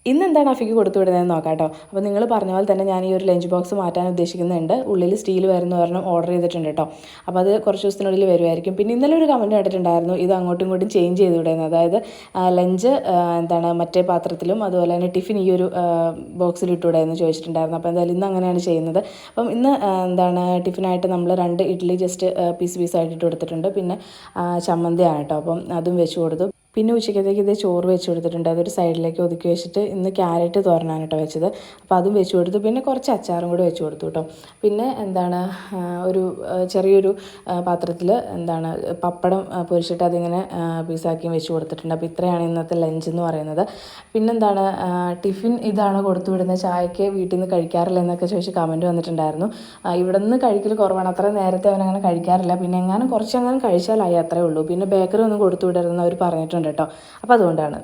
ഇന്നെന്താണ് അഫിക്ക് കൊടുത്തു വിടുന്നതെന്ന് നോക്കാം കേട്ടോ. അപ്പോൾ നിങ്ങൾ പറഞ്ഞ പോലെ തന്നെ ഞാൻ ഈ ഒരു ലഞ്ച് ബോക്സ് മാറ്റാൻ ഉദ്ദേശിക്കുന്നുണ്ട്. ഉള്ളിൽ സ്റ്റീൽ വരുന്ന ഒരെണ്ണം ഓർഡർ ചെയ്തിട്ടുണ്ട് കേട്ടോ. അപ്പോൾ അത് കുറച്ച് ദിവസത്തിനുള്ളിൽ വരുമായിരിക്കും. പിന്നെ ഇന്നലെ ഒരു കമൻറ്റ് കണ്ടിട്ടുണ്ടായിരുന്നു, ഇത് അങ്ങോട്ടും ഇങ്ങോട്ടും ചേഞ്ച് ചെയ്ത് വിടുന്നത്. അതായത് ലഞ്ച് മറ്റേ പാത്രത്തിലും അതുപോലെ തന്നെ ടിഫിൻ ഈ ഒരു ബോക്സിൽ ഇട്ടുവിടുക എന്ന് ചോദിച്ചിട്ടുണ്ടായിരുന്നു. അപ്പോൾ എന്തായാലും ഇന്ന് അങ്ങനെയാണ് ചെയ്യുന്നത്. അപ്പം ഇന്ന് ടിഫിനായിട്ട് നമ്മൾ 2 ഇഡ്ഡലി ജസ്റ്റ് പീസായിട്ട് ഇട്ട് കൊടുത്തിട്ടുണ്ട്. പിന്നെ ചമ്മന്തിയാണ് കേട്ടോ. അപ്പം അതും വെച്ച് കൊടുത്തു. പിന്നെ ഉച്ചക്കത്തേക്ക് ഇതേ ചോറ് വെച്ച് കൊടുത്തിട്ടുണ്ട്. അതൊരു സൈഡിലേക്ക് ഒതുക്കി വെച്ചിട്ട് ഇന്ന് ക്യാരറ്റ് തോരനാണ് കേട്ടോ വെച്ചത്. അപ്പോൾ അതും വെച്ച് കൊടുത്തു. പിന്നെ കുറച്ച് അച്ചാറും കൂടെ വെച്ച് കൊടുത്തു കേട്ടോ. പിന്നെ ഒരു ചെറിയൊരു പാത്രത്തിൽ പപ്പടം പൊരിച്ചിട്ട് അതിങ്ങനെ പീസാക്കിയും വെച്ച് കൊടുത്തിട്ടുണ്ട്. അപ്പോൾ ഇത്രയാണ് ഇന്നത്തെ ലഞ്ച് എന്ന് പറയുന്നത്. പിന്നെന്താണ് ടിഫിൻ ഇതാണ് കൊടുത്തു വിടുന്നത്, ചായക്ക് വീട്ടിൽ നിന്ന് കഴിക്കാറില്ല എന്നൊക്കെ ചോദിച്ച് കമൻറ്റ് വന്നിട്ടുണ്ടായിരുന്നു. ഇവിടെ നിന്ന് കഴിക്കൽ കുറവാണ്, അത്ര നേരത്തെ അവനങ്ങനെ കഴിക്കാറില്ല. പിന്നെ കുറച്ചെങ്ങനെ കഴിച്ചാലായി, അത്രേ ഉള്ളൂ. പിന്നെ ബേക്കറി ഒന്നും കൊടുത്തു വിടരുതെന്ന് അവർ പറഞ്ഞിട്ടുണ്ട് കേട്ടോ. അപ്പോൾ അതുകൊണ്ടാണ്.